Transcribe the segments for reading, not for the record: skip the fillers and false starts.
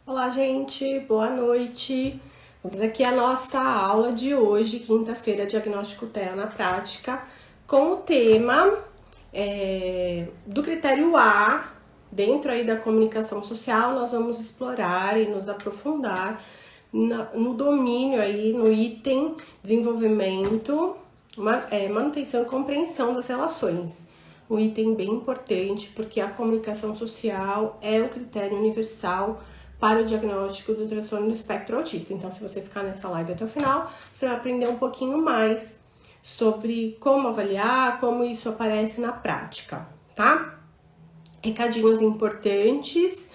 Olá, gente, boa noite. Vamos aqui a nossa aula de hoje, quinta-feira, Diagnóstico TEA na Prática, com o tema do critério A. Dentro aí da comunicação social, nós vamos explorar e nos aprofundar no domínio aí, no item desenvolvimento, manutenção e compreensão das relações. Um item bem importante, porque a comunicação social é o critério universal para o diagnóstico do transtorno do espectro autista. Então, se você ficar nessa live até o final, você vai aprender um pouquinho mais sobre como avaliar, como isso aparece na prática, tá? Recadinhos importantes.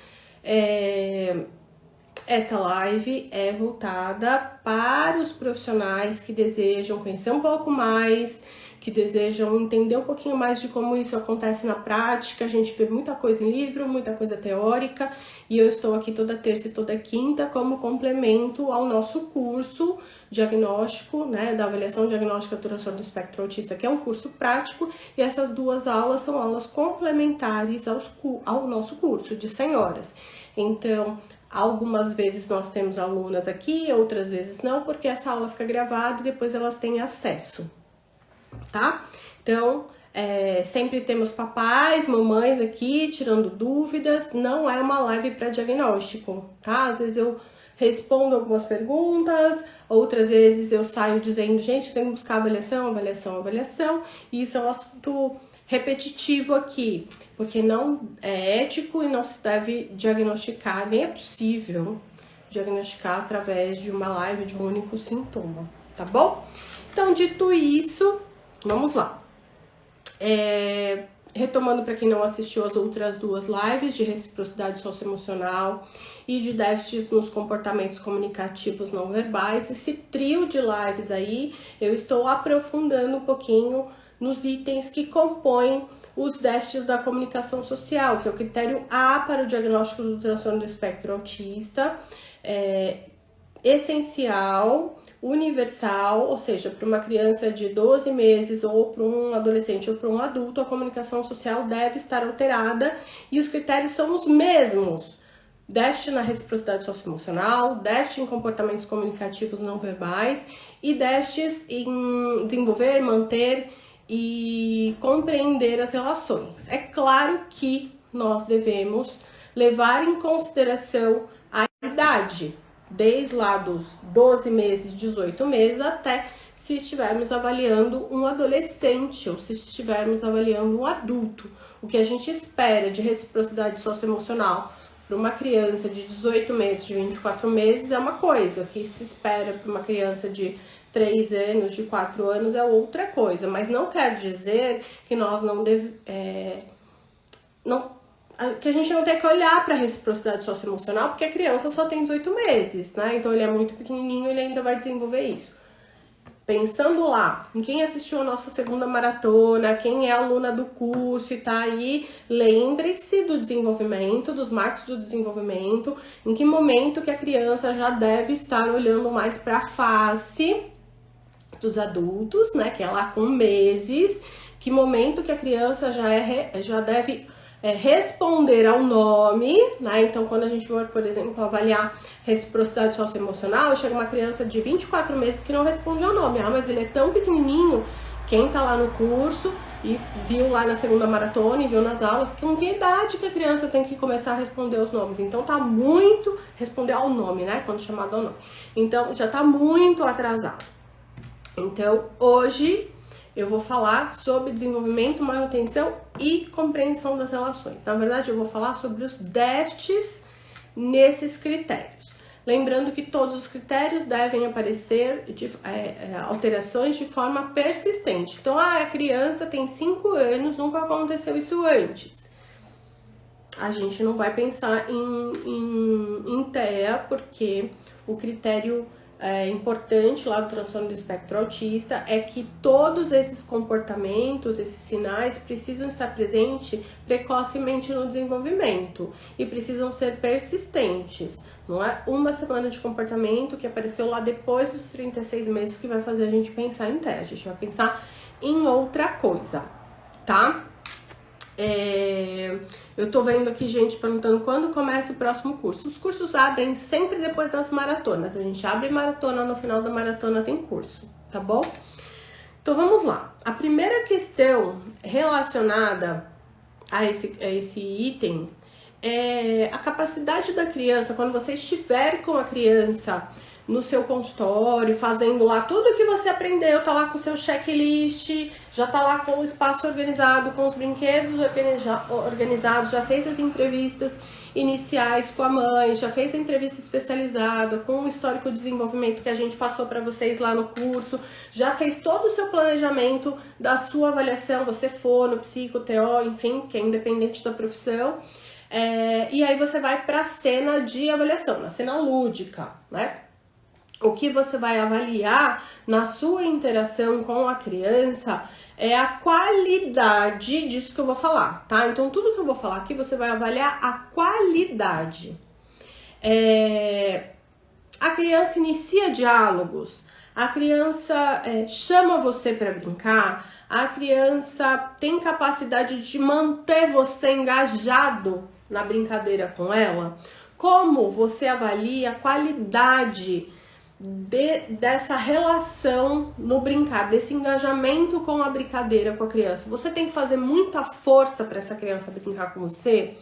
Essa live é voltada para os profissionais que desejam conhecer um pouco mais, que desejam entender um pouquinho mais de como isso acontece na prática. A gente vê muita coisa em livro, muita coisa teórica, e eu estou aqui toda terça e toda quinta como complemento ao nosso curso diagnóstico, né, da avaliação diagnóstica do transtorno do espectro autista, que é um curso prático, e essas duas aulas são aulas complementares ao nosso curso de 100 horas. Então, algumas vezes nós temos alunas aqui, outras vezes não, porque essa aula fica gravada e depois elas têm acesso, tá? Então, sempre temos papais, mamães aqui tirando dúvidas. Não é uma live para diagnóstico, tá? Às vezes eu respondo algumas perguntas, outras vezes eu saio dizendo, gente, tem que buscar avaliação, e isso é um assunto repetitivo aqui, porque não é ético e não se deve diagnosticar, nem é possível diagnosticar através de uma live de um único sintoma, tá bom? Então, dito isso, vamos lá. Retomando para quem não assistiu as outras duas lives de reciprocidade socioemocional e de déficits nos comportamentos comunicativos não verbais, esse trio de lives aí, eu estou aprofundando um pouquinho nos itens que compõem os déficits da comunicação social, que é o critério A para o diagnóstico do transtorno do espectro autista, essencial, universal, ou seja, para uma criança de 12 meses ou para um adolescente ou para um adulto, a comunicação social deve estar alterada e os critérios são os mesmos. Déficit na reciprocidade socioemocional, déficit em comportamentos comunicativos não verbais e déficits em desenvolver, manter e compreender as relações. É claro que nós devemos levar em consideração a idade, desde lá dos 12 meses, 18 meses, até se estivermos avaliando um adolescente ou se estivermos avaliando um adulto. O que a gente espera de reciprocidade socioemocional para uma criança de 18 meses, de 24 meses é uma coisa, o que se espera para uma criança de 3 anos, de 4 anos é outra coisa, mas não quer dizer que nós que a gente não tem que olhar para a reciprocidade socioemocional, porque a criança só tem 18 meses, né? Então ele é muito pequenininho, ele ainda vai desenvolver isso. Pensando lá, em quem assistiu a nossa segunda maratona, quem é aluna do curso e tá aí, lembre-se do desenvolvimento, dos marcos do desenvolvimento, em que momento que a criança já deve estar olhando mais para a face dos adultos, né? Que é lá com meses, que momento que a criança já deve responder ao nome, né? Então, quando a gente for, por exemplo, avaliar reciprocidade socioemocional, chega uma criança de 24 meses que não responde ao nome. Ah, mas ele é tão pequenininho. Quem tá lá no curso e viu lá na segunda maratona e viu nas aulas, com que idade que a criança tem que começar a responder os nomes? Então, tá muito... responder ao nome, né? Quando chamado ao nome. Então, já tá muito atrasado. Então, hoje eu vou falar sobre desenvolvimento, manutenção e compreensão das relações. Na verdade, eu vou falar sobre os déficits nesses critérios. Lembrando que todos os critérios devem aparecer alterações de forma persistente. Então, a criança tem 5 anos, nunca aconteceu isso antes. A gente não vai pensar em TEA, porque o critério importante lá do transtorno do espectro autista é que todos esses comportamentos, esses sinais precisam estar presentes precocemente no desenvolvimento e precisam ser persistentes. Não é uma semana de comportamento que apareceu lá depois dos 36 meses que vai fazer a gente pensar em TEA. A gente vai pensar em outra coisa, tá? Eu tô vendo aqui gente perguntando quando começa o próximo curso. Os cursos abrem sempre depois das maratonas. A gente abre maratona, no final da maratona tem curso, tá bom? Então vamos lá. A primeira questão relacionada a esse item é a capacidade da criança, quando você estiver com a criança no seu consultório, fazendo lá tudo que você aprendeu, tá lá com o seu checklist, já tá lá com o espaço organizado, com os brinquedos organizados, já fez as entrevistas iniciais com a mãe, já fez a entrevista especializada, com o histórico de desenvolvimento que a gente passou para vocês lá no curso, já fez todo o seu planejamento da sua avaliação, você for no psico, TO, enfim, que é independente da profissão, e aí você vai para a cena de avaliação, na cena lúdica, né? O que você vai avaliar na sua interação com a criança é a qualidade disso que eu vou falar, tá? Então, tudo que eu vou falar aqui, você vai avaliar a qualidade. A criança inicia diálogos, a criança chama você para brincar, a criança tem capacidade de manter você engajado na brincadeira com ela. Como você avalia a qualidade dessa relação no brincar, desse engajamento com a brincadeira com a criança? Você tem que fazer muita força para essa criança brincar com você?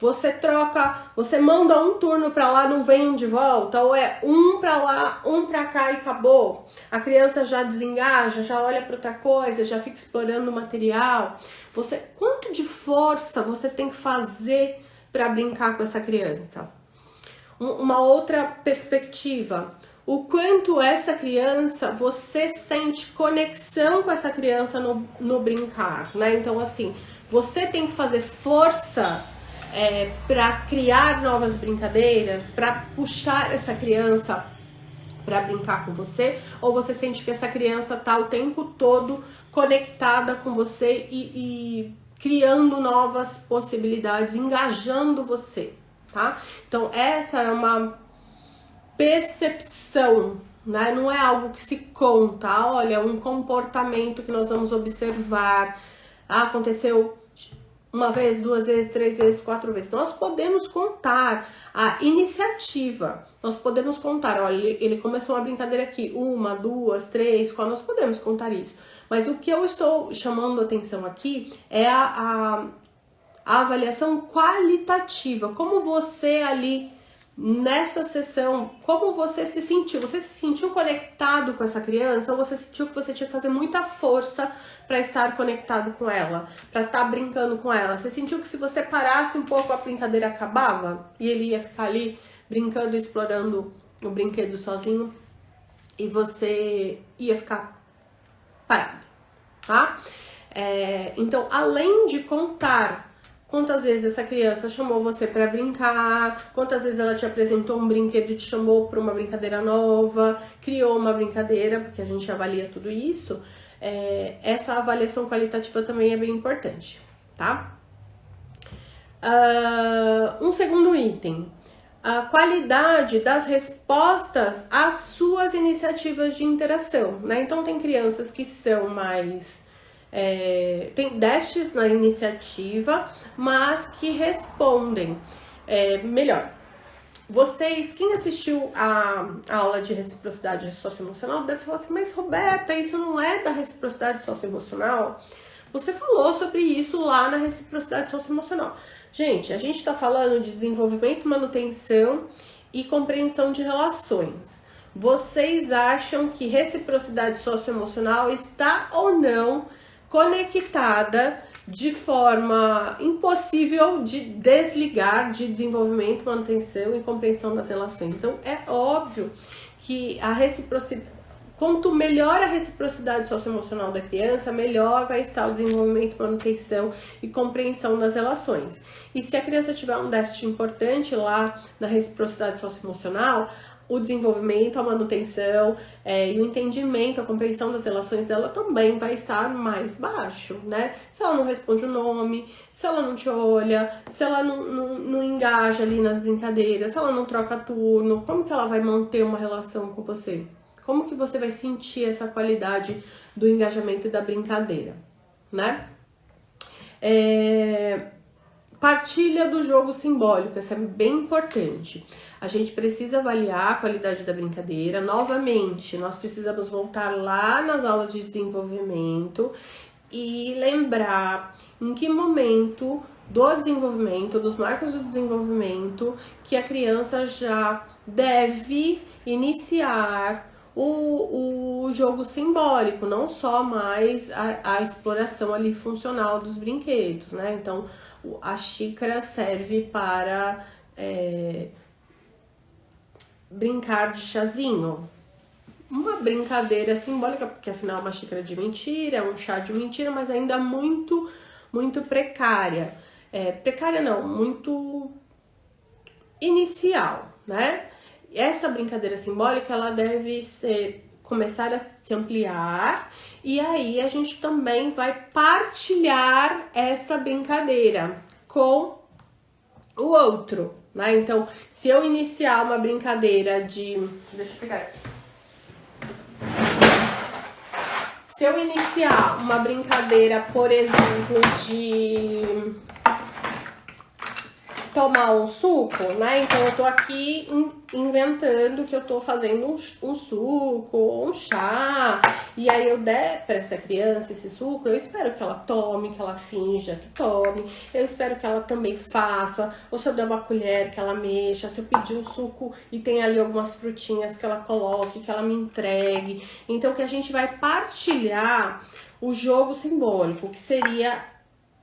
Você troca, você manda um turno para lá, não vem um de volta, ou é um para lá, um para cá e acabou? A criança já desengaja, já olha para outra coisa, já fica explorando o material. Quanto de força você tem que fazer para brincar com essa criança? Uma outra perspectiva, o quanto essa criança, você sente conexão com essa criança no brincar, né? Então, assim, você tem que fazer força para criar novas brincadeiras, para puxar essa criança para brincar com você, ou você sente que essa criança tá o tempo todo conectada com você e criando novas possibilidades, engajando você, tá? Então, essa é uma percepção, né? Não é algo que se conta. Olha, um comportamento que nós vamos observar. Aconteceu uma vez, 2 vezes, 3 vezes, 4 vezes. Nós podemos contar a iniciativa. Nós podemos contar, olha, ele começou uma brincadeira aqui, 1, 2, 3, 4, nós podemos contar isso. Mas o que eu estou chamando a atenção aqui é a avaliação qualitativa. Como você ali, nessa sessão, como você se sentiu? Você se sentiu conectado com essa criança ou você sentiu que você tinha que fazer muita força para estar conectado com ela, para estar brincando com ela? Você sentiu que se você parasse um pouco a brincadeira acabava e ele ia ficar ali brincando, explorando o brinquedo sozinho e você ia ficar parado, tá? Então, além de contar quantas vezes essa criança chamou você para brincar, quantas vezes ela te apresentou um brinquedo e te chamou para uma brincadeira nova, criou uma brincadeira, porque a gente avalia tudo isso, essa avaliação qualitativa também é bem importante, tá? Um segundo item, a qualidade das respostas às suas iniciativas de interação, né? Então, tem crianças que são mais... tem déficits na iniciativa, mas que respondem melhor. Vocês, quem assistiu a aula de reciprocidade socioemocional deve falar assim, mas Roberta, isso não é da reciprocidade socioemocional? Você falou sobre isso lá na reciprocidade socioemocional. Gente, a gente está falando de desenvolvimento, manutenção e compreensão de relações. Vocês acham que reciprocidade socioemocional está ou não conectada de forma impossível de desligar de desenvolvimento, manutenção e compreensão das relações? Então, é óbvio que a reciprocidade, quanto melhor a reciprocidade socioemocional da criança, melhor vai estar o desenvolvimento, manutenção e compreensão das relações. E se a criança tiver um déficit importante lá na reciprocidade socioemocional, o desenvolvimento, a manutenção e o entendimento, a compreensão das relações dela também vai estar mais baixo, né? Se ela não responde o nome, se ela não te olha, se ela não engaja ali nas brincadeiras, se ela não troca turno, como que ela vai manter uma relação com você? Como que você vai sentir essa qualidade do engajamento e da brincadeira, né? Partilha do jogo simbólico, isso é bem importante. A gente precisa avaliar a qualidade da brincadeira. Novamente, nós precisamos voltar lá nas aulas de desenvolvimento e lembrar em que momento do desenvolvimento, dos marcos do desenvolvimento, que a criança já deve iniciar o jogo simbólico, não só mais a exploração ali funcional dos brinquedos, né? Então, a xícara serve para brincar de chazinho. Uma brincadeira simbólica, porque afinal é uma xícara de mentira, é um chá de mentira, mas ainda muito, muito precária. Precária não, muito inicial, né? Essa brincadeira simbólica, ela deve começar a se ampliar, e aí a gente também vai partilhar esta brincadeira com o outro, né? Então, se eu iniciar uma brincadeira de... Deixa eu pegar aqui. Se eu iniciar uma brincadeira, por exemplo, de tomar um suco, né? Então eu tô aqui inventando que eu tô fazendo um suco, um chá, e aí eu der pra essa criança esse suco, eu espero que ela tome, que ela finja que tome, eu espero que ela também faça, ou se eu der uma colher, que ela mexa, se eu pedir um suco e tem ali algumas frutinhas que ela coloque, que ela me entregue. Então que a gente vai partilhar o jogo simbólico, que seria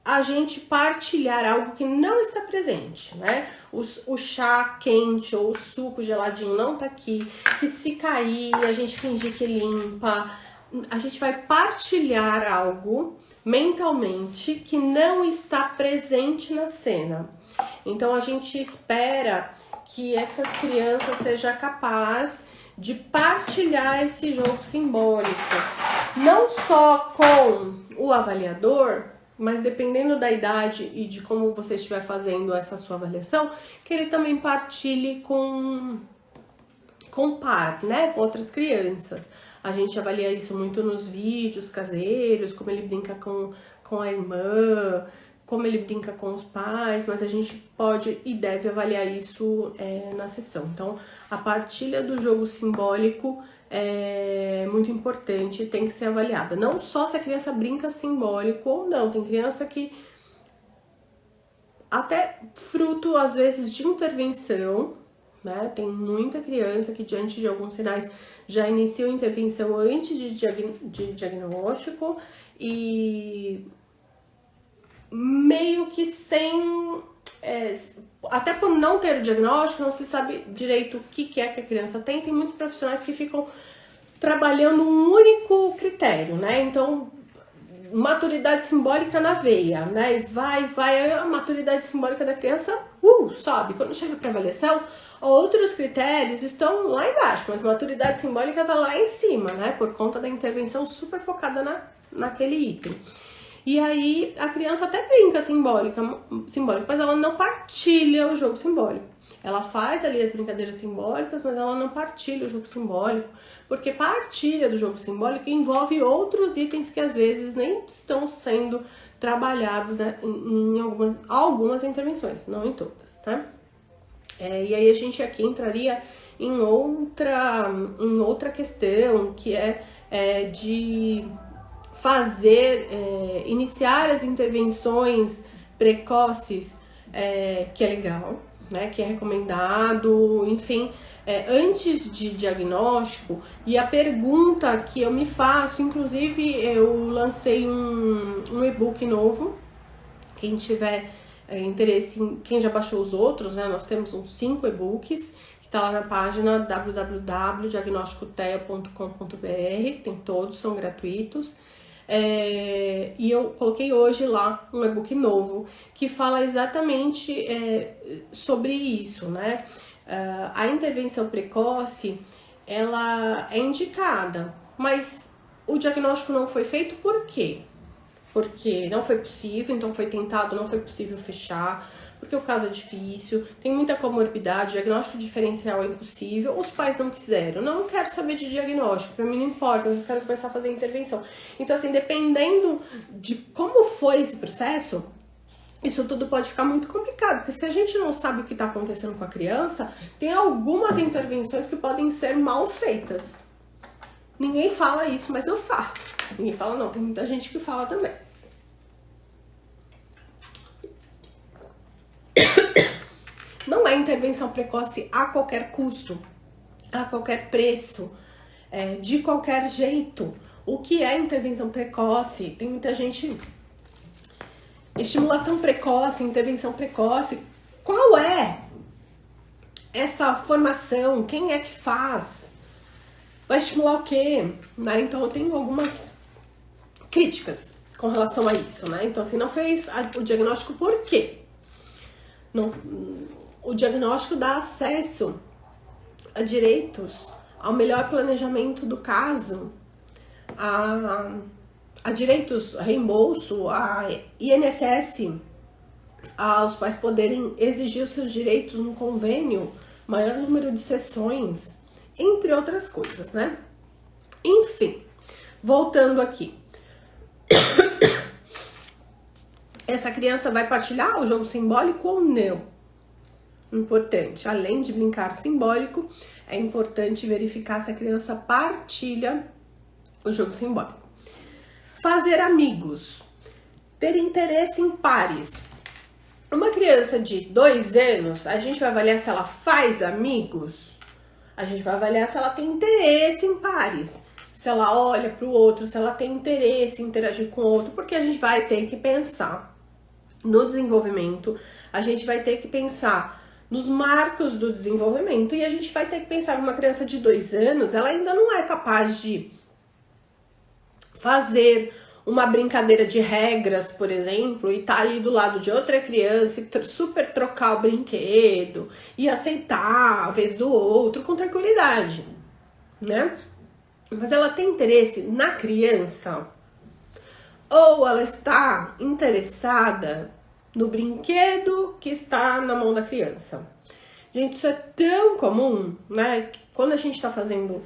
a gente partilhar algo que não está presente, né? O chá quente ou o suco geladinho não tá aqui, que se cair a gente fingir que limpa. A gente vai partilhar algo mentalmente que não está presente na cena. Então a gente espera que essa criança seja capaz de partilhar esse jogo simbólico, não só com o avaliador, mas dependendo da idade e de como você estiver fazendo essa sua avaliação, que ele também partilhe com par, né, com outras crianças. A gente avalia isso muito nos vídeos caseiros, como ele brinca com a irmã, como ele brinca com os pais, mas a gente pode e deve avaliar isso na sessão. Então, a partilha do jogo simbólico é muito importante, tem que ser avaliada. Não só se a criança brinca simbólico ou não, tem criança que até fruto, às vezes, de intervenção, né? Tem muita criança que, diante de alguns sinais, já iniciou intervenção antes de diagnóstico e meio que sem... até por não ter o diagnóstico, não se sabe direito o que é que a criança tem. Tem muitos profissionais que ficam trabalhando um único critério, né? Então, maturidade simbólica na veia, né? E vai, a maturidade simbólica da criança sobe. Quando chega para avaliação, outros critérios estão lá embaixo, mas a maturidade simbólica tá lá em cima, né? Por conta da intervenção super focada naquele item. E aí a criança até brinca simbólica, mas ela não partilha o jogo simbólico. Ela faz ali as brincadeiras simbólicas, mas ela não partilha o jogo simbólico, porque partilha do jogo simbólico envolve outros itens que às vezes nem estão sendo trabalhados, né, em algumas intervenções, não em todas, tá? E aí a gente aqui entraria em outra questão, que é de iniciar as intervenções precoces, que é legal, né, que é recomendado, enfim, antes de diagnóstico. E a pergunta que eu me faço, inclusive eu lancei um e-book novo, quem tiver interesse, quem já baixou os outros, né, nós temos uns 5 e-books, que tá lá na página www.diagnosticotea.com.br, tem todos, são gratuitos. E eu coloquei hoje lá um e-book novo que fala exatamente sobre isso, né? A intervenção precoce, ela é indicada, mas o diagnóstico não foi feito por quê? Porque não foi possível, então foi tentado, não foi possível fechar, porque o caso é difícil, tem muita comorbidade, diagnóstico diferencial é impossível, os pais não quiseram, não quero saber de diagnóstico, pra mim não importa, eu quero começar a fazer intervenção. Então assim, dependendo de como foi esse processo, isso tudo pode ficar muito complicado, porque se a gente não sabe o que está acontecendo com a criança, tem algumas intervenções que podem ser mal feitas. Ninguém fala isso, mas eu falo. Ninguém fala não, tem muita gente que fala também. Não é intervenção precoce a qualquer custo, a qualquer preço, de qualquer jeito. O que é intervenção precoce? Tem muita gente... Estimulação precoce, intervenção precoce, qual é essa formação? Quem é que faz? Vai estimular o quê? Né? Então eu tenho algumas críticas com relação a isso, né? Então assim, não fez o diagnóstico por quê? Não, o diagnóstico dá acesso a direitos, ao melhor planejamento do caso, a direitos, reembolso, a INSS, aos pais poderem exigir os seus direitos no convênio, maior número de sessões, entre outras coisas, né? Enfim, voltando aqui. Essa criança vai partilhar o jogo simbólico ou não? Importante, além de brincar simbólico, é importante verificar se a criança partilha o jogo simbólico. Fazer amigos, ter interesse em pares. Uma criança de 2 anos, a gente vai avaliar se ela faz amigos, a gente vai avaliar se ela tem interesse em pares, se ela olha para o outro, se ela tem interesse em interagir com o outro, porque a gente vai ter que pensar no desenvolvimento, a gente vai ter que pensar nos marcos do desenvolvimento e a gente vai ter que pensar que uma criança de 2 anos, ela ainda não é capaz de fazer uma brincadeira de regras, por exemplo, e tá ali do lado de outra criança e super trocar o brinquedo e aceitar a vez do outro com tranquilidade, né? Mas ela tem interesse na criança ou ela está interessada no brinquedo que está na mão da criança? Gente, isso é tão comum, né? Que quando a gente tá fazendo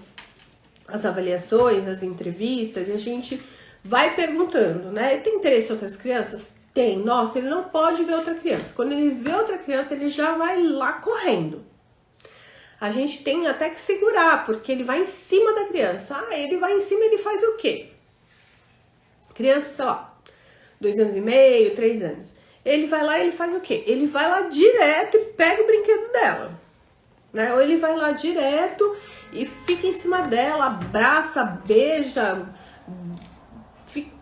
as avaliações, as entrevistas, e a gente vai perguntando, né? Tem interesse em outras crianças? Tem. Nossa, ele não pode ver outra criança. Quando ele vê outra criança, ele já vai lá correndo. A gente tem até que segurar, porque ele vai em cima da criança. Ah, ele vai em cima e ele faz o quê? Criança, sei lá, 2 anos e meio, 3 anos. Ele vai lá e ele faz o quê? Ele vai lá direto e pega o brinquedo dela, né? Ou ele vai lá direto e fica em cima dela, abraça, beija,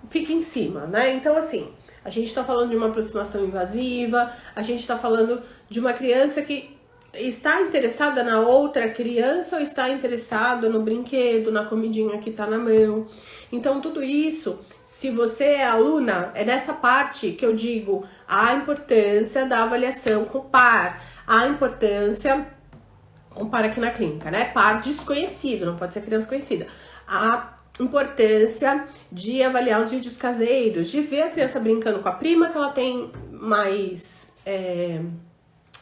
fica em cima, né? Então, assim, a gente tá falando de uma aproximação invasiva, a gente tá falando de uma criança que está interessada na outra criança ou está interessado no brinquedo, na comidinha que tá na mão. Então, tudo isso, se você é aluna, é nessa parte que eu digo a importância da avaliação com par, a importância... Compara aqui na clínica, né? Par desconhecido, não pode ser criança conhecida. A importância de avaliar os vídeos caseiros, de ver a criança brincando com a prima, que ela tem mais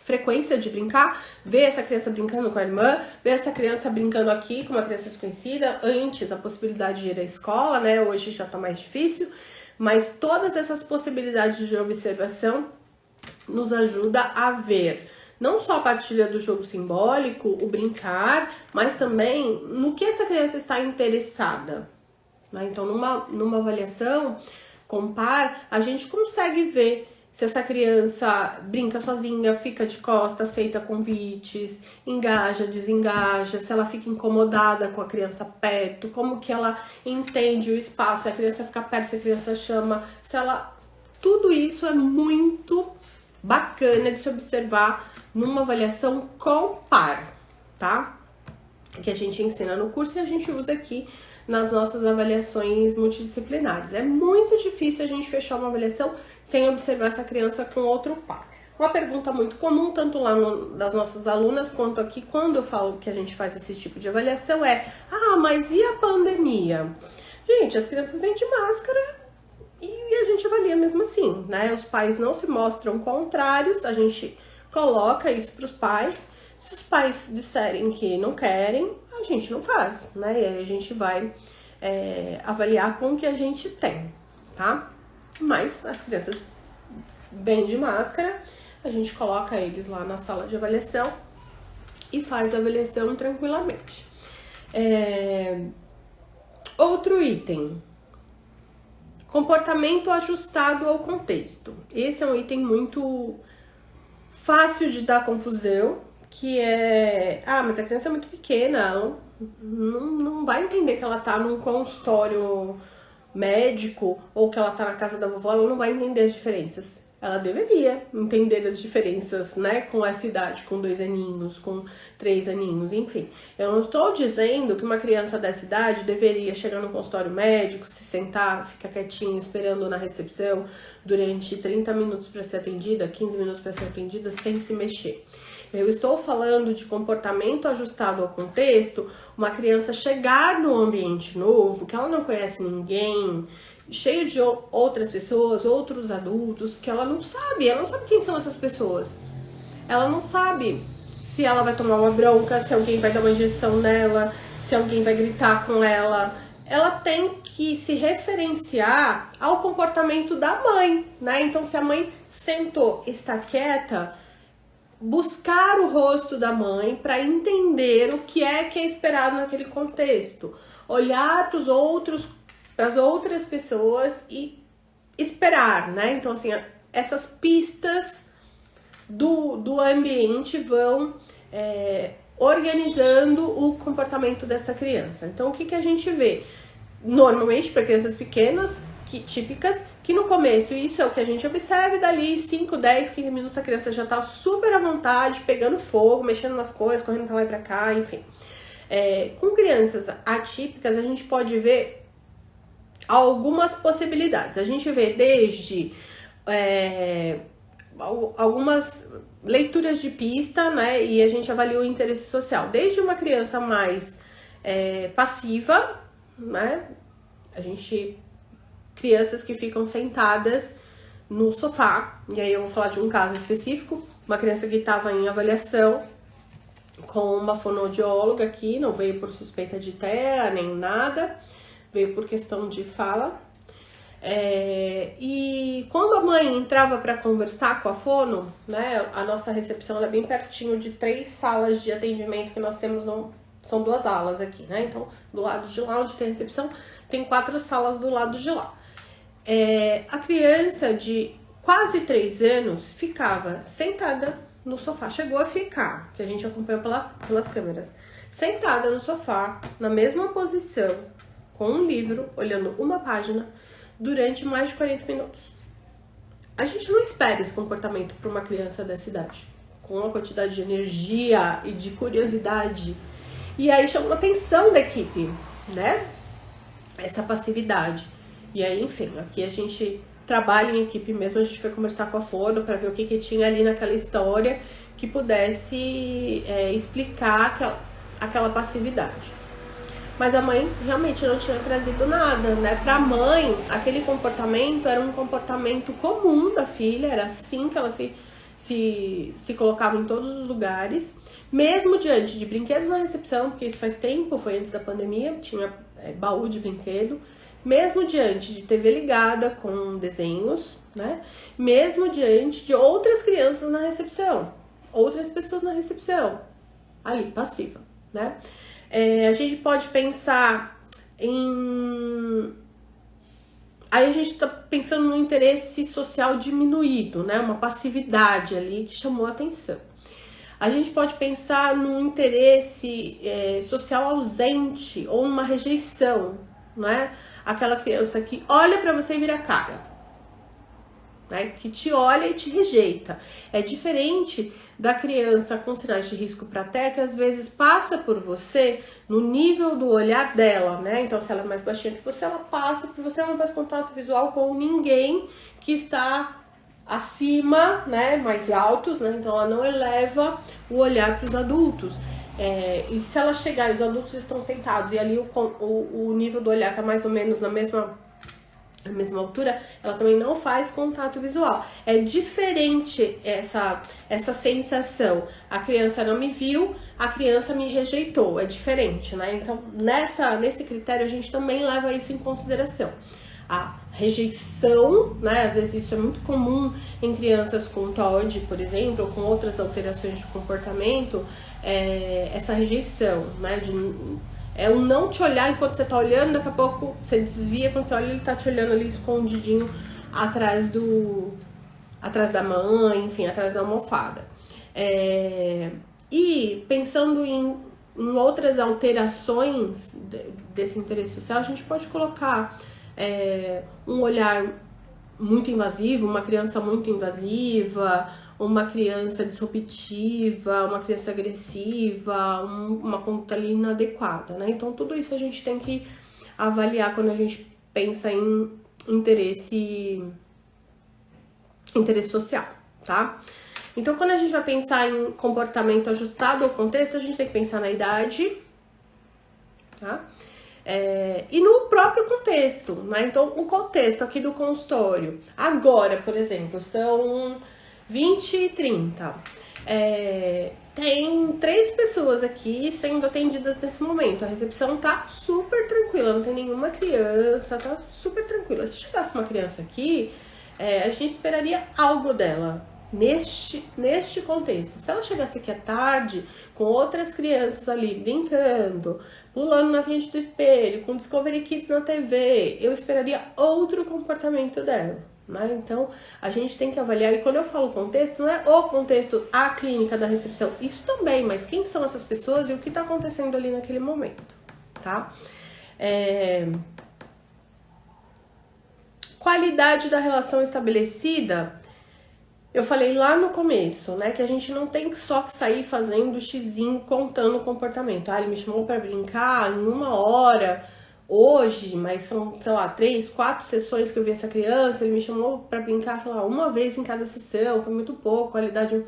frequência de brincar, ver essa criança brincando com a irmã, ver essa criança brincando aqui com uma criança desconhecida. Antes, a possibilidade de ir à escola, né? Hoje já tá mais difícil, mas todas essas possibilidades de observação nos ajuda a ver não só a partilha do jogo simbólico, o brincar, mas também no que essa criança está interessada, né? Então, numa avaliação com par, a gente consegue ver se essa criança brinca sozinha, fica de costas, aceita convites, engaja, desengaja, se ela fica incomodada com a criança perto, como que ela entende o espaço, se a criança fica perto, se a criança chama, se ela... Tudo isso é muito bacana de se observar numa avaliação com par, tá? Que a gente ensina no curso e a gente usa aqui nas nossas avaliações multidisciplinares. É muito difícil a gente fechar uma avaliação sem observar essa criança com outro par. Uma pergunta muito comum, tanto lá das nossas alunas quanto aqui, quando eu falo que a gente faz esse tipo de avaliação é: ah, mas e a pandemia? Gente, as crianças vêm de máscara e e a gente avalia mesmo assim, né? Os pais não se mostram contrários, a gente coloca isso para os pais. Se os pais disserem que não querem, a gente não faz, né? E aí a gente vai avaliar com o que a gente tem, tá? Mas as crianças vêm de máscara, a gente coloca eles lá na sala de avaliação e faz a avaliação tranquilamente. Outro item, comportamento ajustado ao contexto. Esse é um item muito fácil de dar confusão, que mas a criança é muito pequena, ela não vai entender que ela tá num consultório médico ou que ela tá na casa da vovó, ela não vai entender as diferenças. Ela deveria entender as diferenças, né, com essa idade, com 2 aninhos, com 3 aninhos, enfim. Eu não estou dizendo que uma criança dessa idade deveria chegar no consultório médico, se sentar, ficar quietinho, esperando na recepção durante 30 minutos para ser atendida, 15 minutos para ser atendida, sem se mexer. Eu estou falando de comportamento ajustado ao contexto, uma criança chegar num ambiente novo, que ela não conhece ninguém, cheio de outras pessoas, outros adultos, que ela não sabe quem são essas pessoas. Ela não sabe se ela vai tomar uma bronca, se alguém vai dar uma injeção nela, se alguém vai gritar com ela. Ela tem que se referenciar ao comportamento da mãe, né? Então, se a mãe sentou, está quieta, buscar o rosto da mãe para entender o que é esperado naquele contexto. Olhar para as outras pessoas e esperar, né? Então, assim, essas pistas do ambiente vão organizando o comportamento dessa criança. Então, o que a gente vê? Normalmente, para crianças pequenas, típicas, que no começo isso é o que a gente observa, e dali 5, 10, 15 minutos a criança já tá super à vontade, pegando fogo, mexendo nas coisas, correndo pra lá e pra cá, enfim. Com crianças atípicas, a gente pode ver algumas possibilidades. A gente vê desde algumas leituras de pista, né, e a gente avalia o interesse social. Desde uma criança mais passiva, né, crianças que ficam sentadas no sofá, e aí eu vou falar de um caso específico, uma criança que estava em avaliação com uma fonoaudióloga aqui, não veio por suspeita de TEA nem nada, veio por questão de fala, e quando a mãe entrava para conversar com a fono, né, a nossa recepção é bem pertinho de 3 salas de atendimento que nós temos são 2 alas aqui, né? Então, do lado de lá, onde tem recepção, tem 4 salas do lado de lá. A criança de quase 3 anos ficava sentada no sofá, chegou a ficar, que a gente acompanhou pelas câmeras, sentada no sofá, na mesma posição, com um livro, olhando uma página, durante mais de 40 minutos. A gente não espera esse comportamento para uma criança dessa idade, com uma quantidade de energia e de curiosidade. E aí chamou a atenção da equipe, né? Essa passividade. E aí, enfim, aqui a gente trabalha em equipe mesmo, a gente foi conversar com a fono para ver o que tinha ali naquela história que pudesse explicar aquela passividade. Mas a mãe realmente não tinha trazido nada, né? Pra mãe, aquele comportamento era um comportamento comum da filha, era assim que ela se colocava em todos os lugares, mesmo diante de brinquedos na recepção, porque isso faz tempo, foi antes da pandemia, tinha baú de brinquedo, mesmo diante de TV ligada com desenhos, né? Mesmo diante de outras crianças na recepção, outras pessoas na recepção, ali, passiva, né? A gente pode pensar em... Aí a gente tá pensando no interesse social diminuído, né? Uma passividade ali que chamou a atenção. A gente pode pensar num interesse social ausente ou uma rejeição, né? Aquela criança que olha pra você e vira a cara, né? Que te olha e te rejeita. É diferente da criança com sinais de risco para TEA, que às vezes passa por você no nível do olhar dela, né? Então, se ela é mais baixinha que você, ela passa por você, ela não faz contato visual com ninguém que está acima, né? Mais altos, né? Então, ela não eleva o olhar para os adultos. E se ela chegar e os adultos estão sentados e ali o nível do olhar tá mais ou menos na mesma a mesma altura, ela também não faz contato visual. É diferente essa sensação. A criança não me viu, a criança me rejeitou. É diferente, né? Então, nesse critério, a gente também leva isso em consideração. A rejeição, né? Às vezes isso é muito comum em crianças com TOD, por exemplo, ou com outras alterações de comportamento, essa rejeição, né? É o não te olhar enquanto você tá olhando, daqui a pouco você desvia, quando você olha ele tá te olhando ali escondidinho atrás da mãe, enfim, atrás da almofada. E pensando em outras alterações desse interesse social, a gente pode colocar um olhar muito invasivo, uma criança muito invasiva, uma criança disruptiva, uma criança agressiva, uma conduta ali inadequada, né? Então, tudo isso a gente tem que avaliar quando a gente pensa em interesse social, tá? Então, quando a gente vai pensar em comportamento ajustado ao contexto, a gente tem que pensar na idade, tá? E no próprio contexto, né? Então, o contexto aqui do consultório. Agora, por exemplo, são 20 e 30. Tem 3 pessoas aqui sendo atendidas nesse momento. A recepção tá super tranquila, não tem nenhuma criança, tá super tranquila. Se chegasse uma criança aqui, a gente esperaria algo dela. Neste contexto, se ela chegasse aqui à tarde com outras crianças ali brincando, pulando na frente do espelho, com Discovery Kids na TV, eu esperaria outro comportamento dela, né? Então, a gente tem que avaliar, e quando eu falo contexto, não é o contexto, a clínica da recepção, isso também, mas quem são essas pessoas e o que está acontecendo ali naquele momento, tá? Qualidade da relação estabelecida. Eu falei lá no começo, né, que a gente não tem só que sair fazendo xizinho, contando o comportamento. Ele me chamou para brincar em 1 hora hoje, mas são, sei lá, 3, 4 sessões que eu vi essa criança. Ele me chamou para brincar, sei lá, 1 vez em cada sessão, foi muito pouco, quantidade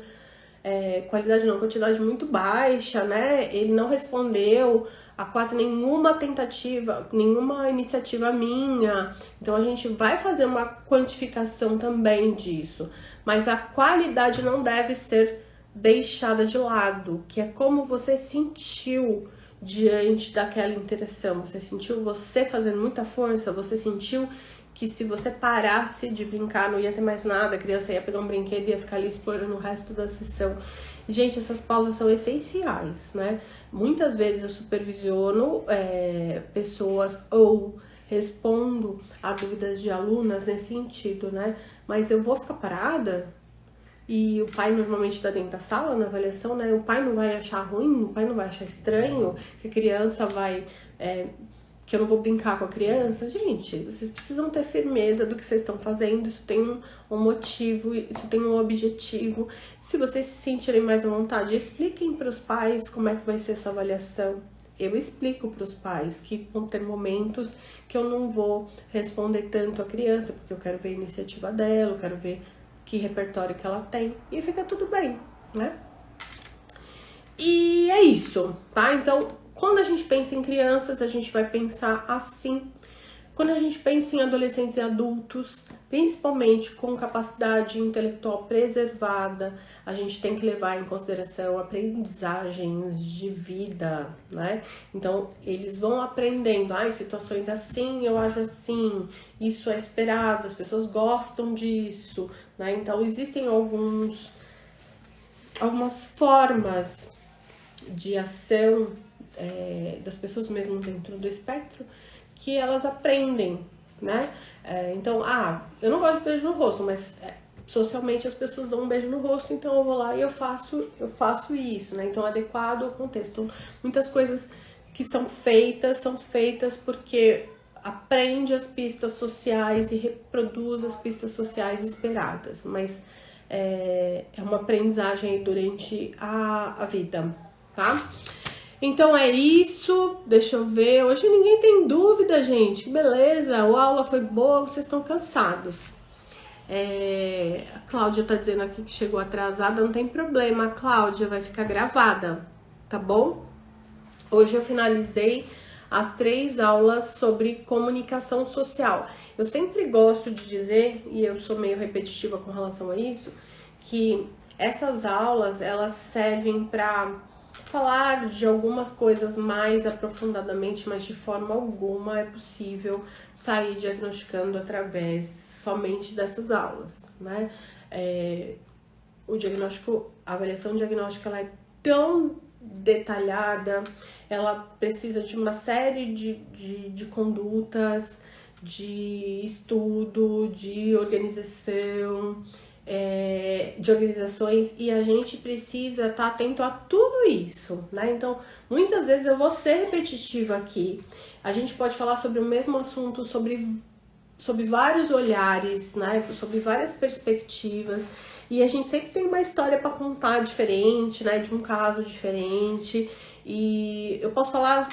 muito baixa, né? Ele não respondeu a quase nenhuma tentativa, nenhuma iniciativa minha. Então a gente vai fazer uma quantificação também disso, mas a qualidade não deve ser deixada de lado, que é como você sentiu diante daquela interação. Você sentiu você fazendo muita força, você sentiu que se você parasse de brincar não ia ter mais nada, a criança ia pegar um brinquedo e ia ficar ali explorando o resto da sessão. Gente, essas pausas são essenciais, né? Muitas vezes eu supervisiono pessoas ou respondo a dúvidas de alunas nesse sentido, né? Mas eu vou ficar parada e o pai normalmente tá dentro da sala na avaliação, né? O pai não vai achar ruim, o pai não vai achar estranho, que a criança vai... que eu não vou brincar com a criança. Gente, vocês precisam ter firmeza do que vocês estão fazendo, isso tem um motivo, isso tem um objetivo. Se vocês se sentirem mais à vontade, expliquem para os pais como é que vai ser essa avaliação. Eu explico para os pais que vão ter momentos que eu não vou responder tanto a criança, porque eu quero ver a iniciativa dela, eu quero ver que repertório que ela tem, e fica tudo bem, né? E é isso, tá? Então, quando a gente pensa em crianças, a gente vai pensar assim. Quando a gente pensa em adolescentes e adultos, principalmente com capacidade intelectual preservada, a gente tem que levar em consideração aprendizagens de vida, né? Então, eles vão aprendendo, situações assim, eu acho assim, isso é esperado, as pessoas gostam disso, né? Então, existem algumas formas de ação das pessoas mesmo dentro do espectro, que elas aprendem, né? Então, eu não gosto de beijo no rosto, mas socialmente as pessoas dão um beijo no rosto, então eu vou lá e eu faço isso, né? Então, adequado ao contexto. Então, muitas coisas que são feitas porque aprende as pistas sociais e reproduz as pistas sociais esperadas, mas é uma aprendizagem aí durante a vida, tá? Então é isso, deixa eu ver, hoje ninguém tem dúvida, gente, que beleza, a aula foi boa, vocês estão cansados. A Cláudia tá dizendo aqui que chegou atrasada, não tem problema, a Cláudia vai ficar gravada, tá bom? Hoje eu finalizei as 3 aulas sobre comunicação social. Eu sempre gosto de dizer, e eu sou meio repetitiva com relação a isso, que essas aulas, elas servem para falar de algumas coisas mais aprofundadamente, mas de forma alguma é possível sair diagnosticando através somente dessas aulas, né? O diagnóstico, a avaliação diagnóstica, ela é tão detalhada, ela precisa de uma série de condutas, de estudo, de organização, de organizações, e a gente precisa estar atento a tudo isso, né? Então, muitas vezes eu vou ser repetitiva aqui. A gente pode falar sobre o mesmo assunto, sobre vários olhares, né? Sobre várias perspectivas. E a gente sempre tem uma história para contar diferente, né? De um caso diferente. E eu posso falar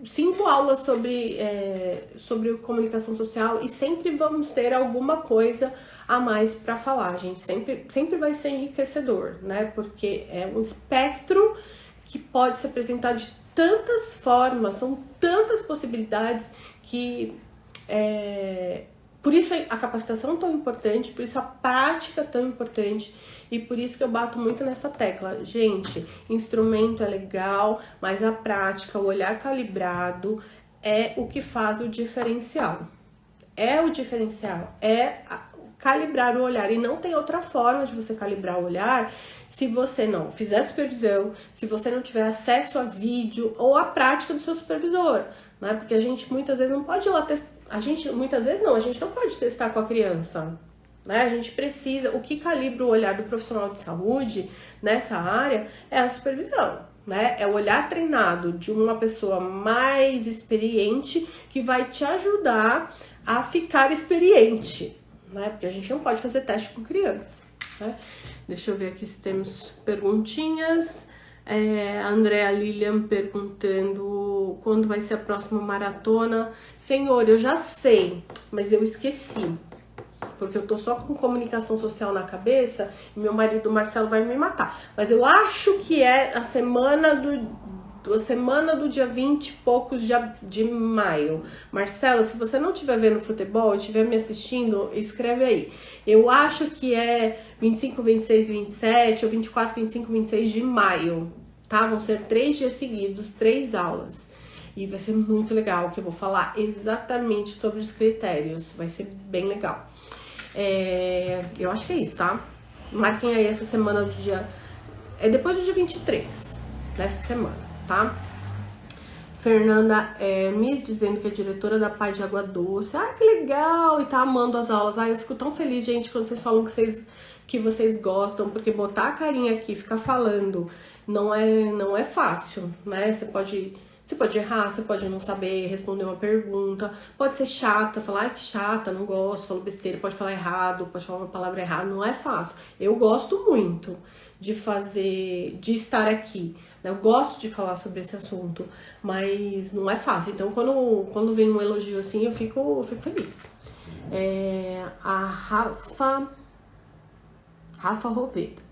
5 aulas sobre comunicação social e sempre vamos ter alguma coisa a mais para falar, gente. Sempre vai ser enriquecedor, né? Porque é um espectro que pode se apresentar de tantas formas, são tantas possibilidades que... Por isso a capacitação tão importante, por isso a prática tão importante e por isso que eu bato muito nessa tecla. Gente, instrumento é legal, mas a prática, o olhar calibrado é o que faz o diferencial. É o diferencial, calibrar o olhar. E não tem outra forma de você calibrar o olhar se você não fizer supervisão, se você não tiver acesso a vídeo ou a prática do seu supervisor, né? Porque a gente muitas vezes não pode ir lá testar. A gente não pode testar com a criança, né? A gente precisa, o que calibra o olhar do profissional de saúde nessa área é a supervisão, né? É o olhar treinado de uma pessoa mais experiente que vai te ajudar a ficar experiente, né? Porque a gente não pode fazer teste com criança, né? Deixa eu ver aqui se temos perguntinhas. A Andrea Lilian perguntando quando vai ser a próxima maratona. Senhor, eu já sei, mas eu esqueci, porque eu tô só com comunicação social na cabeça e meu marido Marcelo vai me matar. Mas eu acho que é a semana do dia 20 e poucos de maio. Marcelo, se você não estiver vendo futebol e estiver me assistindo, escreve aí. Eu acho que é 25, 26, 27 ou 24, 25, 26 de maio, tá? Vão ser 3 dias seguidos, 3 aulas. E vai ser muito legal, que eu vou falar exatamente sobre os critérios. Vai ser bem legal. Eu acho que é isso, tá? Marquem aí essa semana do dia... depois do dia 23, dessa semana, tá? Fernanda Hermes dizendo que é diretora da Pai de Água Doce. Ah, que legal! E tá amando as aulas. Eu fico tão feliz, gente, quando vocês falam que vocês gostam, porque botar a carinha aqui, ficar falando, não é fácil, né? Você pode errar, você pode não saber responder uma pergunta, pode ser chata, falar, ai que chata, não gosto, falo besteira, pode falar errado, pode falar uma palavra errada, não é fácil. Eu gosto muito de estar aqui, né? Eu gosto de falar sobre esse assunto, mas não é fácil. Então, quando vem um elogio assim, eu fico feliz. A Rafa Roveda.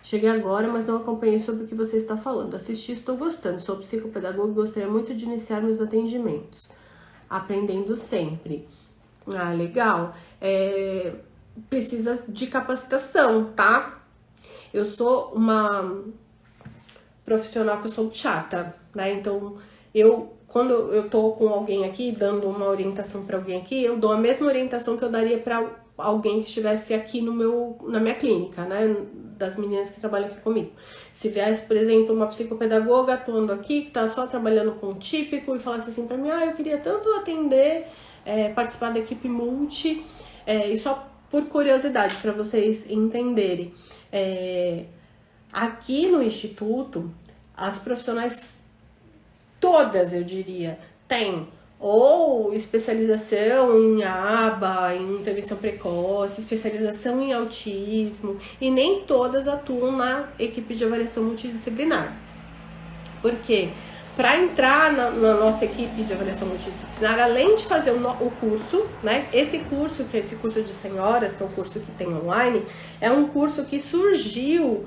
Cheguei agora, mas não acompanhei sobre o que você está falando. Assisti, estou gostando. Sou psicopedagoga e gostaria muito de iniciar meus atendimentos. Aprendendo sempre. Ah, legal. Precisa de capacitação, tá? Eu sou uma profissional que eu sou chata, né? Então, quando eu tô com alguém aqui, dando uma orientação para alguém aqui, eu dou a mesma orientação que eu daria para alguém que estivesse aqui na minha clínica, né? Das meninas que trabalham aqui comigo. Se viesse, por exemplo, uma psicopedagoga atuando aqui, que tá só trabalhando com o típico e falasse assim pra mim, eu queria tanto atender, participar da equipe multi, e só por curiosidade, para vocês entenderem. Aqui no Instituto, as profissionais todas, eu diria, têm ou especialização em ABA, em intervenção precoce, especialização em autismo, e nem todas atuam na equipe de avaliação multidisciplinar. Por quê? Para entrar na nossa equipe de avaliação multidisciplinar, além de fazer o curso, né? Esse curso de 100 horas, que é o curso que tem online, é um curso que surgiu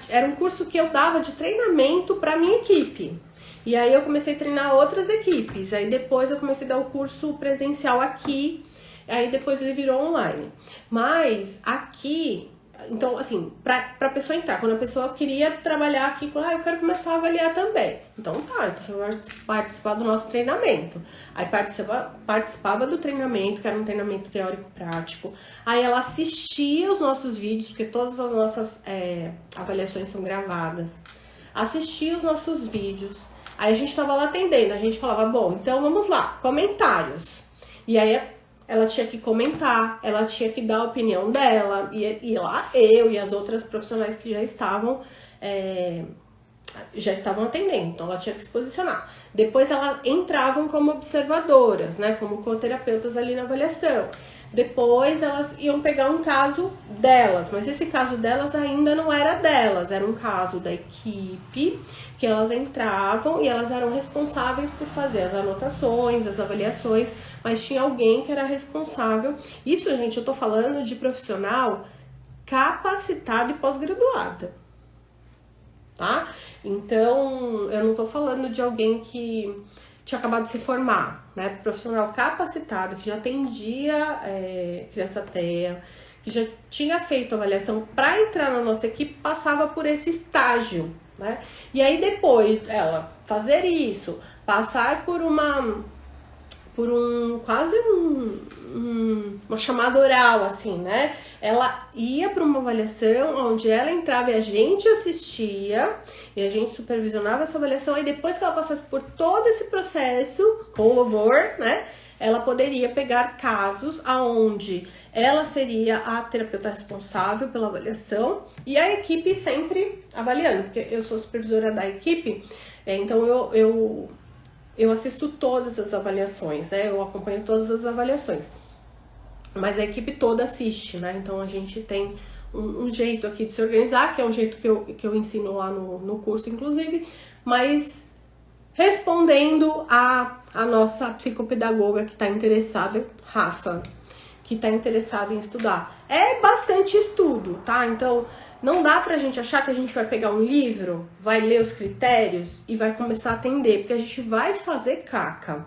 era um curso que eu dava de treinamento para minha equipe. E aí eu comecei a treinar outras equipes. Aí depois eu comecei a dar o curso presencial aqui. Aí depois ele virou online. Mas aqui, então assim, pra pessoa entrar, quando a pessoa queria trabalhar aqui, eu quero começar a avaliar também. Então tá, então você vai participar do nosso treinamento. Aí participava do treinamento, que era um treinamento teórico-prático. Aí ela assistia os nossos vídeos, porque todas as nossas avaliações são gravadas. Assistia os nossos vídeos. Aí a gente tava lá atendendo, a gente falava, bom, então vamos lá, comentários. E aí ela tinha que comentar, ela tinha que dar a opinião dela, e lá eu e as outras profissionais que já estavam atendendo, então ela tinha que se posicionar. Depois elas entravam como observadoras, né, como co-terapeutas ali na avaliação. Depois elas iam pegar um caso delas, mas esse caso delas ainda não era delas, era um caso da equipe, que elas entravam e elas eram responsáveis por fazer as anotações, as avaliações, mas tinha alguém que era responsável. Isso, gente, eu tô falando de profissional capacitado e pós-graduada, tá? Então, eu não tô falando de alguém que tinha acabado de se formar, né? Profissional capacitado, que já atendia criança TEA, que já tinha feito avaliação para entrar na nossa equipe, passava por esse estágio, né? E aí depois ela fazer isso, passar por uma chamada oral, assim, né? Ela ia para uma avaliação onde ela entrava e a gente assistia e a gente supervisionava essa avaliação. Aí depois que ela passasse por todo esse processo com louvor, né? Ela poderia pegar casos aonde ela seria a terapeuta responsável pela avaliação e a equipe sempre avaliando, porque eu sou supervisora da equipe, então eu assisto todas as avaliações, né? Eu acompanho todas as avaliações. Mas a equipe toda assiste, né? Então a gente tem um jeito aqui de se organizar, que é um jeito que eu ensino lá no curso, inclusive, mas respondendo a nossa psicopedagoga que está interessada, Rafa, que está interessada em estudar. É bastante estudo, tá? Então não dá pra gente achar que a gente vai pegar um livro, vai ler os critérios e vai começar a atender, porque a gente vai fazer caca.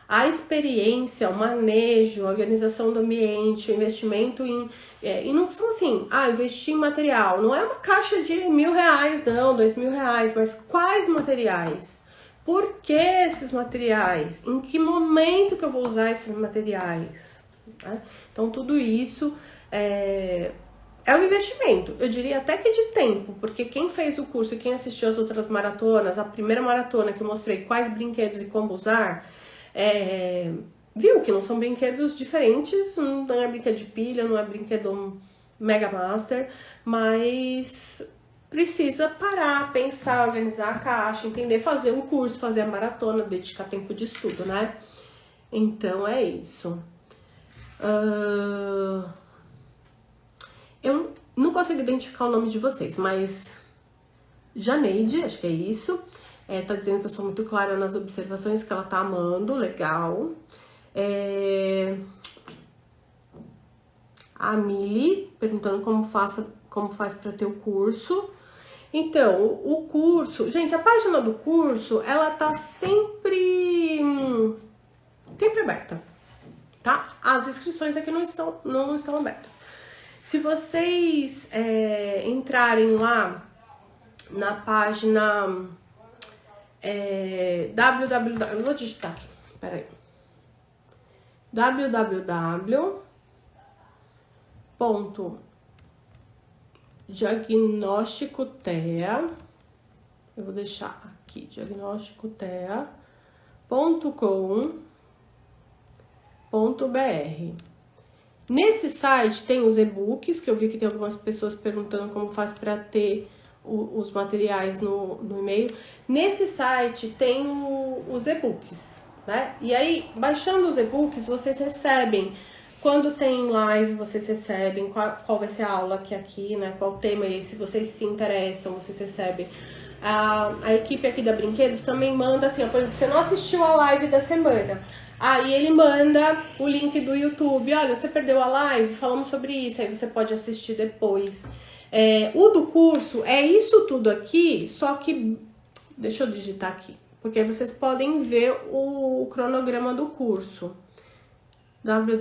A experiência, o manejo, a organização do ambiente, o investimento e não são assim, investir em material. Não é uma caixa de R$1.000, não, R$2.000, mas quais materiais? Por que esses materiais? Em que momento que eu vou usar esses materiais? Então tudo isso é um investimento, eu diria até que de tempo, porque quem fez o curso e quem assistiu as outras maratonas, a primeira maratona que eu mostrei quais brinquedos e como usar, viu que não são brinquedos diferentes, não é brinquedo de pilha, não é brinquedo Mega Master, mas precisa parar, pensar, organizar a caixa, entender, fazer um curso, fazer a maratona, dedicar tempo de estudo, né? Então é isso. Eu não consigo identificar o nome de vocês, mas Janeide, acho que é isso. Tá dizendo que eu sou muito clara nas observações, que ela tá amando, legal. A Mili perguntando como faz para ter o curso. Então, o curso, gente, a página do curso, ela tá sempre aberta, tá? As inscrições aqui não estão abertas. Se vocês entrarem lá na página www, eu vou digitar aqui, peraí, www.diagnósticotea, eu vou deixar aqui, diagnosticotea.com.br. Nesse site tem os e-books, que eu vi que tem algumas pessoas perguntando como faz para ter os materiais no e-mail. Nesse site tem os e-books, né? E aí, baixando os e-books, vocês recebem, quando tem live, vocês recebem qual vai ser a aula que é aqui, né? Qual o tema é esse, vocês se interessam, vocês recebem. A equipe aqui da Brinquedos também manda assim, por exemplo, você não assistiu a live da semana, aí ele manda o link do YouTube, olha, você perdeu a live, falamos sobre isso, aí você pode assistir depois. O do curso é isso tudo aqui, só que, deixa eu digitar aqui, porque aí vocês podem ver o cronograma do curso. www.curso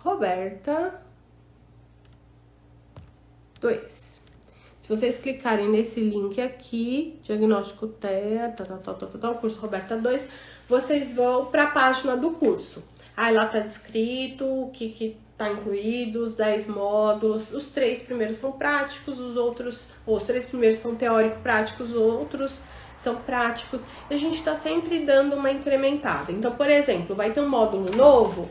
Roberta 2. Se vocês clicarem nesse link aqui, diagnóstico TEA, curso Roberta 2, vocês vão para a página do curso. Aí lá tá descrito o que tá incluído, os 10 módulos. Os 3 primeiros são práticos, os 3 primeiros são teórico-práticos, os outros são práticos. E a gente tá sempre dando uma incrementada. Então, por exemplo, vai ter um módulo novo,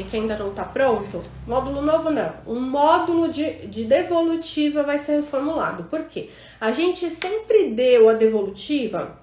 que ainda não tá pronto. Módulo novo não, um módulo de devolutiva vai ser reformulado. Por quê? A gente sempre deu a devolutiva,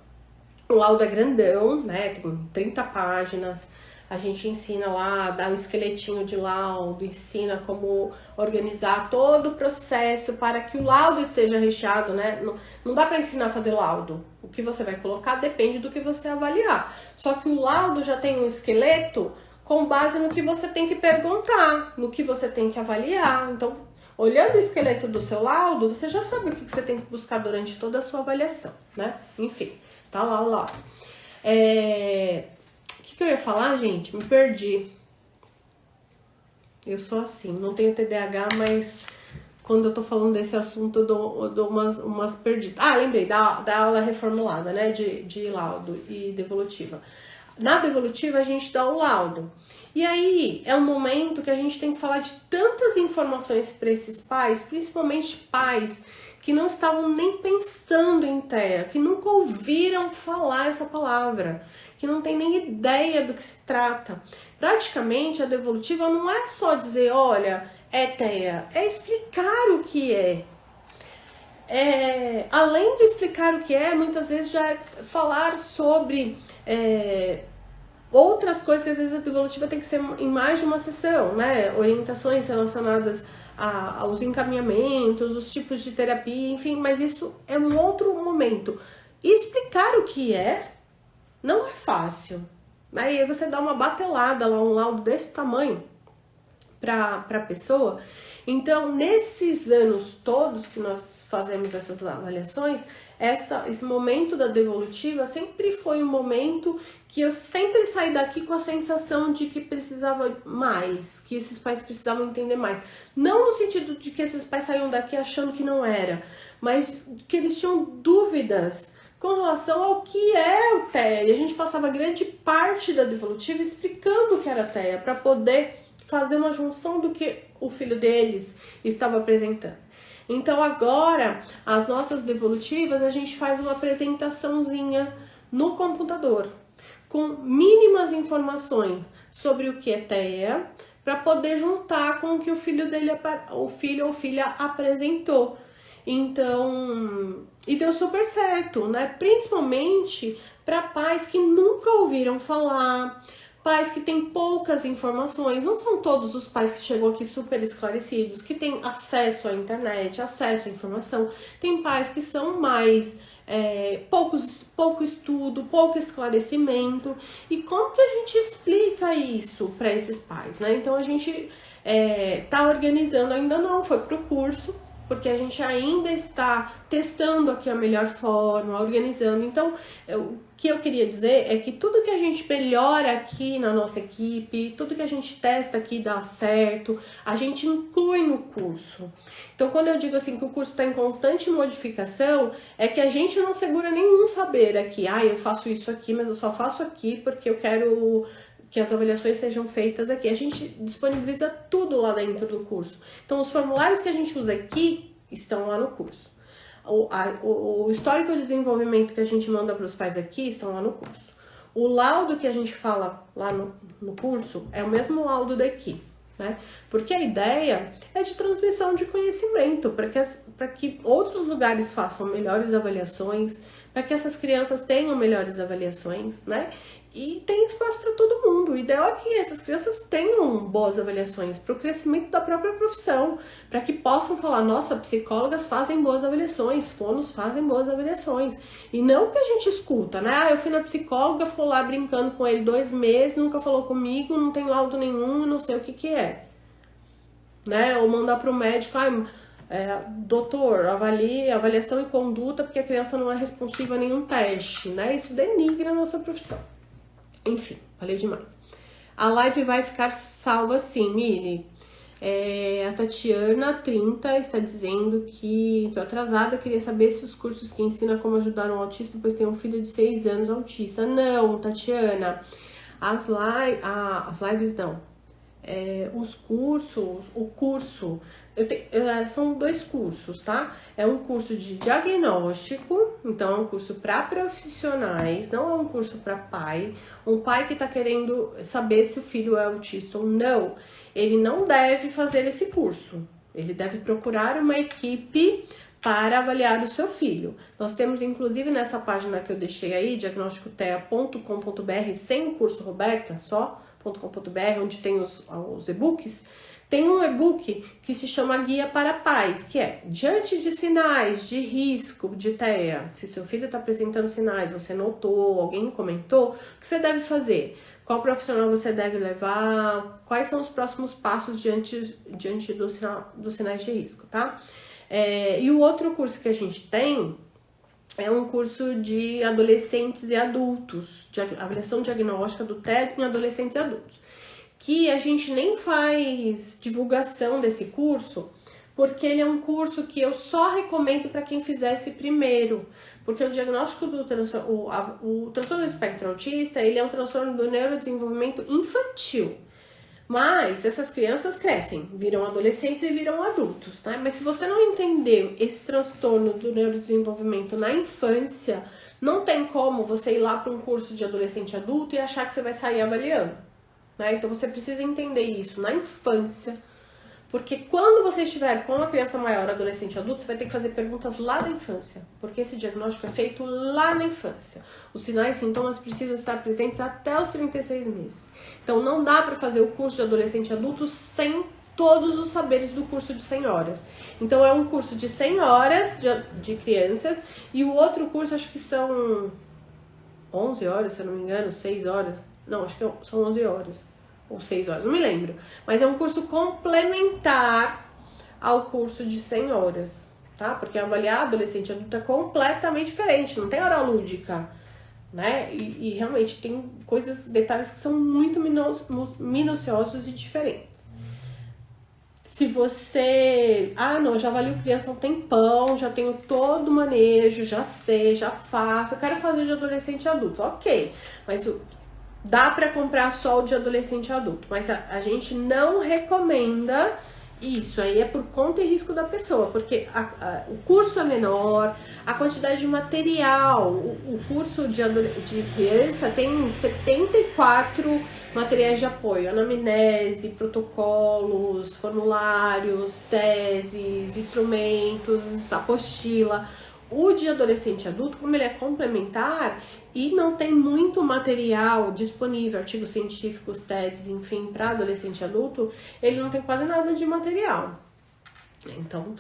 o laudo é grandão, né, tem 30 páginas, a gente ensina lá, dá um esqueletinho de laudo, ensina como organizar todo o processo para que o laudo esteja recheado, né? Não dá para ensinar a fazer laudo. O que você vai colocar depende do que você avaliar. Só que o laudo já tem um esqueleto com base no que você tem que perguntar, no que você tem que avaliar. Então, olhando o esqueleto do seu laudo, você já sabe o que você tem que buscar durante toda a sua avaliação, né? Enfim, tá lá o laudo. O que eu ia falar, gente? Me perdi. Eu sou assim, não tenho TDAH, mas quando eu tô falando desse assunto, eu dou umas perdidas. Ah, lembrei, da aula reformulada, né? De laudo e devolutiva. Na devolutiva, a gente dá o laudo. E aí, é um momento que a gente tem que falar de tantas informações para esses pais, principalmente pais que não estavam nem pensando em TEA, que nunca ouviram falar essa palavra, que não tem nem ideia do que se trata. Praticamente, a devolutiva não é só dizer, olha, é TEA, é explicar o que é. Além de explicar o que é, muitas vezes já é falar sobre outras coisas que às vezes a devolutiva tem que ser em mais de uma sessão, né? Orientações relacionadas aos encaminhamentos, os tipos de terapia, enfim, mas isso é um outro momento. Explicar o que é não é fácil. Aí você dá uma batelada lá, um laudo desse tamanho para a pessoa. Então, nesses anos todos que nós fazemos essas avaliações, esse momento da devolutiva sempre foi um momento que eu sempre saí daqui com a sensação de que precisava mais, que esses pais precisavam entender mais. Não no sentido de que esses pais saíam daqui achando que não era, mas que eles tinham dúvidas com relação ao que é o TEA. E a gente passava grande parte da devolutiva explicando o que era TEA, para poder fazer uma junção do que o filho deles estava apresentando. Então agora, as nossas devolutivas, a gente faz uma apresentaçãozinha no computador, com mínimas informações sobre o que é TEA, para poder juntar com o que o filho ou filha apresentou. Então, e deu super certo, né? Principalmente para pais que nunca ouviram falar, pais que têm poucas informações. Não são todos os pais que chegam aqui super esclarecidos, que têm acesso à internet, acesso à informação. Tem pais que são mais pouco estudo, pouco esclarecimento. E como que a gente explica isso para esses pais, né? Então a gente tá organizando, ainda não foi pro curso, porque a gente ainda está testando aqui a melhor forma, organizando. Então, o que eu queria dizer é que tudo que a gente melhora aqui na nossa equipe, tudo que a gente testa aqui dá certo, a gente inclui no curso. Então, quando eu digo assim que o curso está em constante modificação, é que a gente não segura nenhum saber aqui. Eu faço isso aqui, mas eu só faço aqui porque eu quero que as avaliações sejam feitas aqui. A gente disponibiliza tudo lá dentro do curso. Então, os formulários que a gente usa aqui estão lá no curso. O histórico de desenvolvimento que a gente manda para os pais aqui estão lá no curso. O laudo que a gente fala lá no curso é o mesmo laudo daqui, né? Porque a ideia é de transmissão de conhecimento, para que outros lugares façam melhores avaliações, para que essas crianças tenham melhores avaliações, né? E tem espaço para todo mundo. O ideal é que essas crianças tenham boas avaliações para o crescimento da própria profissão, para que possam falar, nossa, psicólogas fazem boas avaliações, fonos fazem boas avaliações. E não o que a gente escuta, né? Ah, eu fui na psicóloga, fui lá brincando com ele 2 meses, nunca falou comigo, não tem laudo nenhum, não sei o que que é. Né? Ou mandar para o médico, doutor, avalie avaliação e conduta porque a criança não é responsiva a nenhum teste, né? Isso denigra a nossa profissão. Enfim, falei demais. A live vai ficar salva sim, Miri. A Tatiana 30 está dizendo que tô atrasada, queria saber se os cursos que ensinam como ajudar um autista, pois tem um filho de 6 anos autista. Não, Tatiana, as lives não. Os cursos, o curso, são 2 cursos, tá? É um curso de diagnóstico, então é um curso para profissionais, não é um curso para pai. Um pai que tá querendo saber se o filho é autista ou não, ele não deve fazer esse curso. Ele deve procurar uma equipe para avaliar o seu filho. Nós temos, inclusive, nessa página que eu deixei aí, diagnosticotea.com.br, sem o curso Roberta, só .com.br, onde tem os e-books, tem um e-book que se chama Guia para Pais, que é, diante de sinais de risco de TEA, se seu filho está apresentando sinais, você notou, alguém comentou, o que você deve fazer? Qual profissional você deve levar? Quais são os próximos passos diante dos sinais de risco, tá? E o outro curso que a gente tem é um curso de adolescentes e adultos, de avaliação diagnóstica do TEA em adolescentes e adultos, que a gente nem faz divulgação desse curso, porque ele é um curso que eu só recomendo para quem fizesse primeiro, porque o diagnóstico do transtorno do espectro autista, ele é um transtorno do neurodesenvolvimento infantil. Mas essas crianças crescem, viram adolescentes e viram adultos, tá? Mas se você não entender esse transtorno do neurodesenvolvimento na infância, não tem como você ir lá para um curso de adolescente e adulto e achar que você vai sair avaliando, né? Então você precisa entender isso na infância, porque quando você estiver com uma criança maior, adolescente e adulto, você vai ter que fazer perguntas lá na infância, porque esse diagnóstico é feito lá na infância. Os sinais e sintomas precisam estar presentes até os 36 meses. Então não dá para fazer o curso de adolescente e adulto sem todos os saberes do curso de 100 horas. Então é um curso de 100 horas de crianças e o outro curso acho que são 11 horas, se eu não me engano, 6 horas. Não, acho que são 11 horas. Ou 6 horas, não me lembro. Mas é um curso complementar ao curso de 100 horas, tá? Porque avaliar adolescente e adulto é completamente diferente, não tem hora lúdica, né? E realmente tem detalhes que são muito minuciosos e diferentes. Se você... não, eu já avalio criança há um tempão, já tenho todo o manejo, já sei, já faço, eu quero fazer de adolescente e adulto, ok. Mas dá para comprar só o de adolescente e adulto, mas a gente não recomenda isso, aí é por conta e risco da pessoa, porque o curso é menor, a quantidade de material, o curso de criança tem 74 materiais de apoio, anamnese, protocolos, formulários, teses, instrumentos, apostila. O de adolescente e adulto, como ele é complementar e não tem muito material disponível, artigos científicos, teses, enfim, para adolescente e adulto, ele não tem quase nada de material. Então,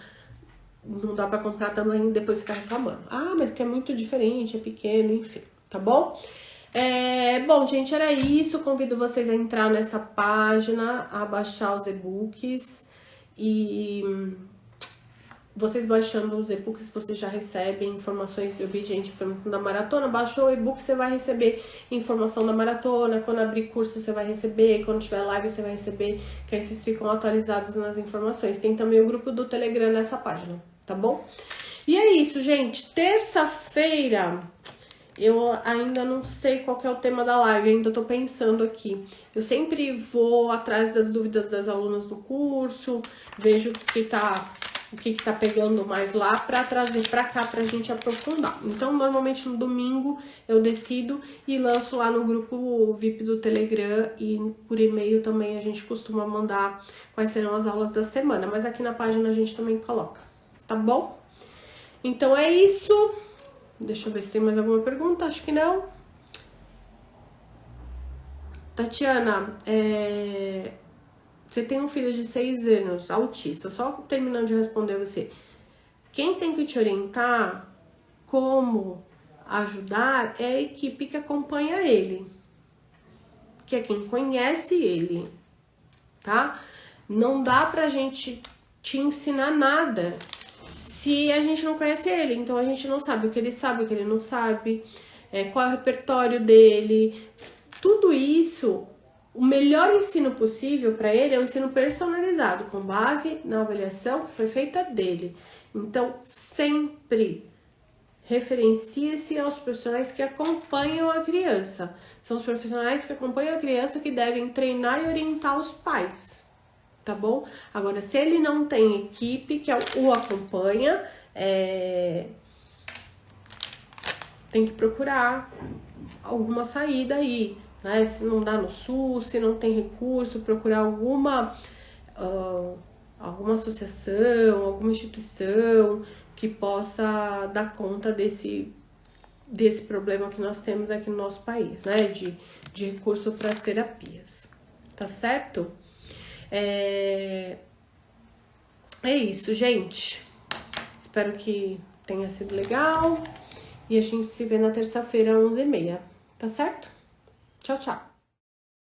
não dá para comprar também depois ficar reclamando. Mas que é muito diferente, é pequeno, enfim, tá bom? Bom, gente, era isso. Convido vocês a entrar nessa página, a baixar os e-books e... Vocês baixando os e-books, vocês já recebem informações. Eu vi gente perguntando da maratona, baixou o e-book, você vai receber informação da maratona. Quando abrir curso, você vai receber. Quando tiver live, você vai receber. Que aí vocês ficam atualizados nas informações. Tem também o grupo do Telegram nessa página, tá bom? E é isso, gente. Terça-feira, eu ainda não sei qual que é o tema da live, ainda tô pensando aqui. Eu sempre vou atrás das dúvidas das alunas do curso, vejo o que tá pegando mais lá pra trazer pra cá pra gente aprofundar. Então, normalmente no domingo eu decido e lanço lá no grupo VIP do Telegram e por e-mail também a gente costuma mandar quais serão as aulas da semana, mas aqui na página a gente também coloca, tá bom? Então é isso. Deixa eu ver se tem mais alguma pergunta, acho que não. Tatiana, você tem um filho de 6 anos, autista, só terminando de responder você. Quem tem que te orientar como ajudar é a equipe que acompanha ele, que é quem conhece ele, tá? Não dá pra gente te ensinar nada se a gente não conhece ele, então a gente não sabe o que ele sabe, o que ele não sabe, qual é o repertório dele, tudo isso. O melhor ensino possível para ele é um ensino personalizado, com base na avaliação que foi feita dele. Então, sempre referencie-se aos profissionais que acompanham a criança. São os profissionais que acompanham a criança que devem treinar e orientar os pais, tá bom? Agora, se ele não tem equipe que o acompanha, tem que procurar alguma saída aí, né? Se não dá no SUS, se não tem recurso, procurar alguma associação, alguma instituição que possa dar conta desse problema que nós temos aqui no nosso país, né? De recurso para as terapias, tá certo? É isso, gente. Espero que tenha sido legal. E a gente se vê na terça-feira, às 11h30. Tá certo? Tchau, tchau.